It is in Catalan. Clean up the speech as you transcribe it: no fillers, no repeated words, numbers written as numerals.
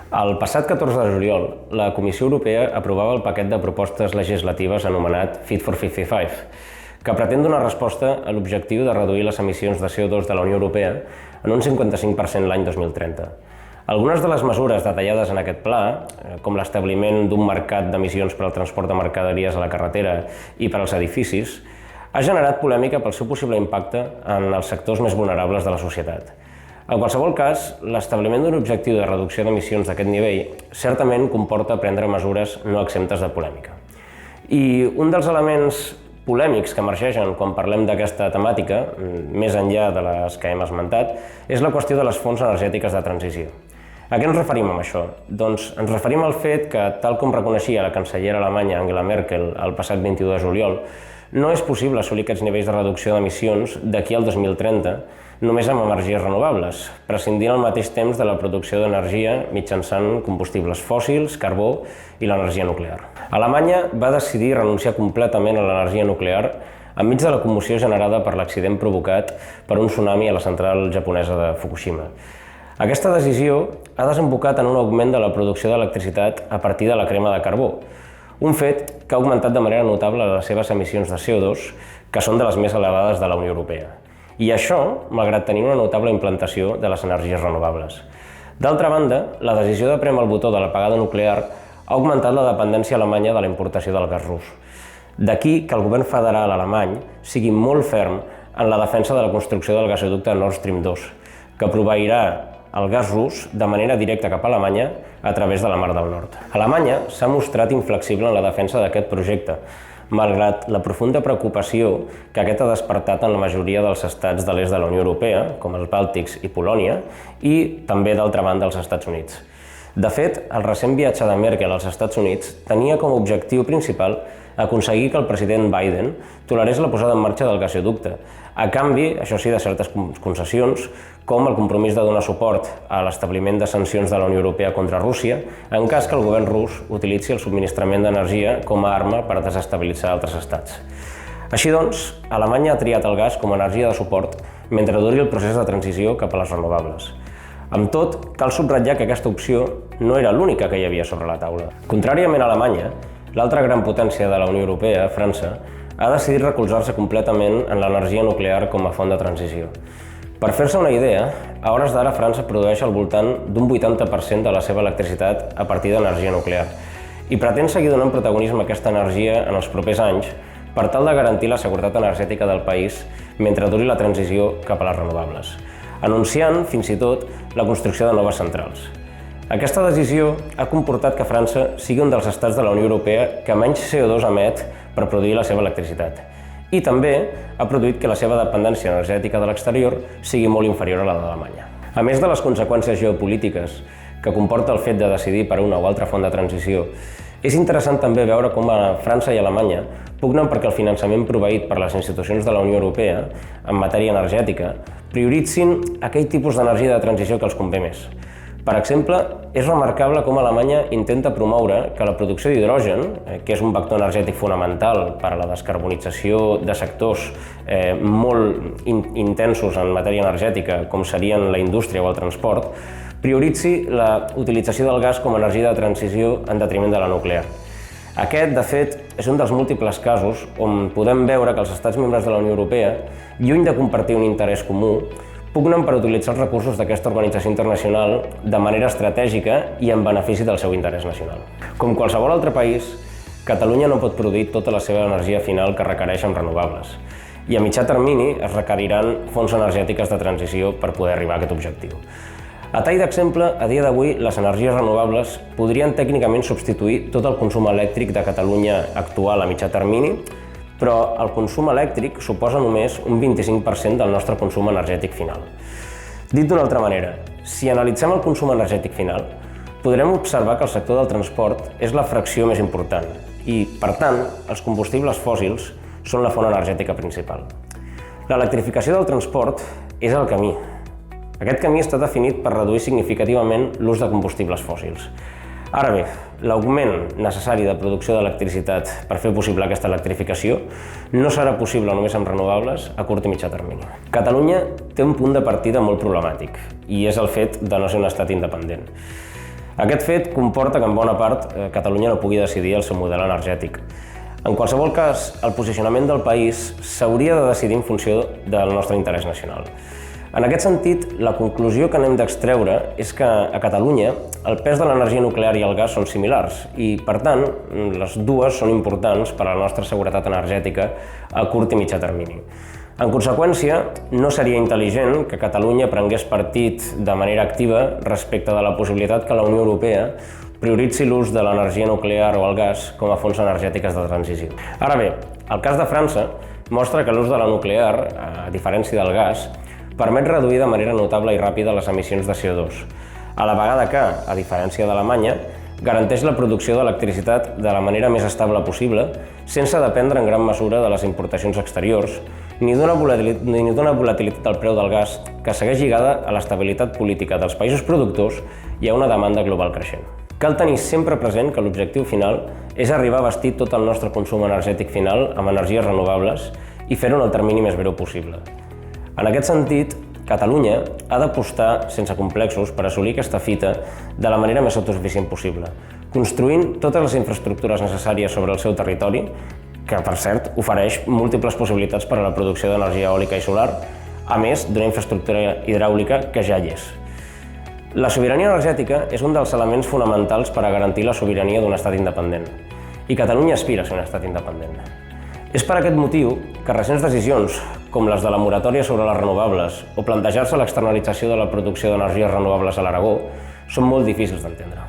El passat 14 de juliol, la Comissió Europea aprovava el paquet de propostes legislatives anomenat Fit for 55, que pretén donar resposta a l'objectiu de reduir les emissions de CO2 de la Unió Europea en un 55% l'any 2030. Algunes de les mesures detallades en aquest pla, com l'establiment d'un mercat d'emissions per al transport de mercaderies a la carretera i per als edificis, ha generat polèmica pel seu possible impacte en els sectors més vulnerables de la societat. En qualsevol cas, l'establiment d'un objectiu de reducció d'emissions d'aquest nivell certament comporta prendre mesures no exemptes de polèmica. I un dels elements polèmics que emergeixen quan parlem d'aquesta temàtica, més enllà de les que hem esmentat, és la qüestió de les fonts energètiques de transició. A què ens referim amb això? Doncs ens referim al fet que, tal com reconeixia la cancellera alemanya Angela Merkel el passat 21 de juliol, no és possible assolir aquests nivells de reducció d'emissions d'aquí al 2030 només amb energies renovables, prescindint al mateix temps de la producció d'energia mitjançant combustibles fòssils, carbó i l'energia nuclear. Alemanya va decidir renunciar completament a l'energia nuclear enmig de la commoció generada per l'accident provocat per un tsunami a la central japonesa de Fukushima. Aquesta decisió ha desembocat en un augment de la producció d'electricitat a partir de la crema de carbó, un fet que ha augmentat de manera notable les seves emissions de CO2, que són de les més elevades de la Unió Europea. I això, malgrat tenir una notable implantació de les energies renovables. D'altra banda, la decisió de prémer el botó de l'apagada nuclear ha augmentat la dependència alemanya de la importació del gas rus. D'aquí que el govern federal alemany sigui molt ferm en la defensa de la construcció del gasoducte Nord Stream 2, que proveirà el gas rus de manera directa cap a Alemanya a través de la Mar del Nord. Alemanya s'ha mostrat inflexible en la defensa d'aquest projecte, malgrat la profunda preocupació que aquest ha despertat en la majoria dels estats de l'est de la Unió Europea, com els Bàltics i Polònia, i també, d'altra banda, els Estats Units. De fet, el recent viatge de Merkel als Estats Units tenia com a objectiu principal aconseguir que el president Biden tolerés la posada en marxa del gasoducte, a canvi, això sí, de certes concessions, com el compromís de donar suport a l'establiment de sancions de la Unió Europea contra Rússia en cas que el govern rus utilitzi el subministrament d'energia com a arma per desestabilitzar altres estats. Així doncs, Alemanya ha triat el gas com a energia de suport mentre duri el procés de transició cap a les renovables. Amb tot, cal subratllar que aquesta opció no era l'única que hi havia sobre la taula. Contràriament a Alemanya, l'altra gran potència de la Unió Europea, França, ha decidit recolzar-se completament en l'energia nuclear com a font de transició. Per fer-se una idea, a hores d'ara França produeix al voltant d'un 80% de la seva electricitat a partir d'energia nuclear i pretén seguir donant protagonisme a aquesta energia en els propers anys per tal de garantir la seguretat energètica del país mentre duri la transició cap a les renovables, anunciant, fins i tot, la construcció de noves centrals. Aquesta decisió ha comportat que França sigui un dels estats de la Unió Europea que menys CO2 emet per produir la seva electricitat i també ha produït que la seva dependència energètica de l'exterior sigui molt inferior a la d'Alemanya. A més de les conseqüències geopolítiques que comporta el fet de decidir per una o altra font de transició, és interessant també veure com França i Alemanya pugnen perquè el finançament proveït per les institucions de la Unió Europea en matèria energètica prioritzin aquell tipus d'energia de transició que els convé més. Per exemple, és remarcable com Alemanya intenta promoure que la producció d'hidrogen, que és un vector energètic fonamental per a la descarbonització de sectors molt intensos en matèria energètica, com serien la indústria o el transport, prioritzi la utilització del gas com a energia de transició en detriment de la nuclear. Aquest, de fet, és un dels múltiples casos on podem veure que els estats membres de la Unió Europea, lluny de compartir un interès comú, pugnen per utilitzar els recursos d'aquesta organització internacional de manera estratègica i en benefici del seu interès nacional. Com qualsevol altre país, Catalunya no pot produir tota la seva energia final que requereix amb renovables, i a mitjà termini es requeriran fonts energètiques de transició per poder arribar a aquest objectiu. A tall d'exemple, a dia d'avui, les energies renovables podrien tècnicament substituir tot el consum elèctric de Catalunya actual a mitjà termini, però el consum elèctric suposa només un 25% del nostre consum energètic final. Dit d'una altra manera, si analitzem el consum energètic final, podrem observar que el sector del transport és la fracció més important i, per tant, els combustibles fòssils són la font energètica principal. L'electrificació del transport és el camí. Aquest camí està definit per reduir significativament l'ús de combustibles fòssils. Ara bé, l'augment necessari de producció d'electricitat per fer possible aquesta electrificació no serà possible només amb renovables a curt i mitjà termini. Catalunya té un punt de partida molt problemàtic i és el fet de no ser un estat independent. Aquest fet comporta que en bona part Catalunya no pugui decidir el seu model energètic. En qualsevol cas, el posicionament del país s'hauria de decidir en funció del nostre interès nacional. En aquest sentit, la conclusió que n'hem d'extreure és que a Catalunya el pes de l'energia nuclear i el gas són similars i, per tant, les dues són importants per a la nostra seguretat energètica a curt i mitjà termini. En conseqüència, no seria intel·ligent que Catalunya prengués partit de manera activa respecte de la possibilitat que la Unió Europea prioritzi l'ús de l'energia nuclear o el gas com a fonts energètiques de transició. Ara bé, el cas de França mostra que l'ús de la nuclear, a diferència del gas, permet reduir de manera notable i ràpida les emissions de CO2, a la vegada que, a diferència d'Alemanya, garanteix la producció d'electricitat de la manera més estable possible, sense dependre en gran mesura de les importacions exteriors, ni d'una volatilitat del preu del gas que segueix lligada a l'estabilitat política dels països productors i a una demanda global creixent. Cal tenir sempre present que l'objectiu final és arribar a bastir tot el nostre consum energètic final amb energies renovables i fer-ho en el termini més breu possible. En aquest sentit, Catalunya ha d'apostar sense complexos per assolir aquesta fita de la manera més autosuficient possible, construint totes les infraestructures necessàries sobre el seu territori, que, per cert, ofereix múltiples possibilitats per a la producció d'energia eòlica i solar, a més d'una infraestructura hidràulica que ja hi és. La sobirania energètica és un dels elements fonamentals per a garantir la sobirania d'un estat independent, i Catalunya aspira a ser un estat independent. És per aquest motiu que recents decisions, com les de la moratòria sobre les renovables o plantejar-se l'externalització de la producció d'energies renovables a l'Aragó, són molt difícils d'entendre.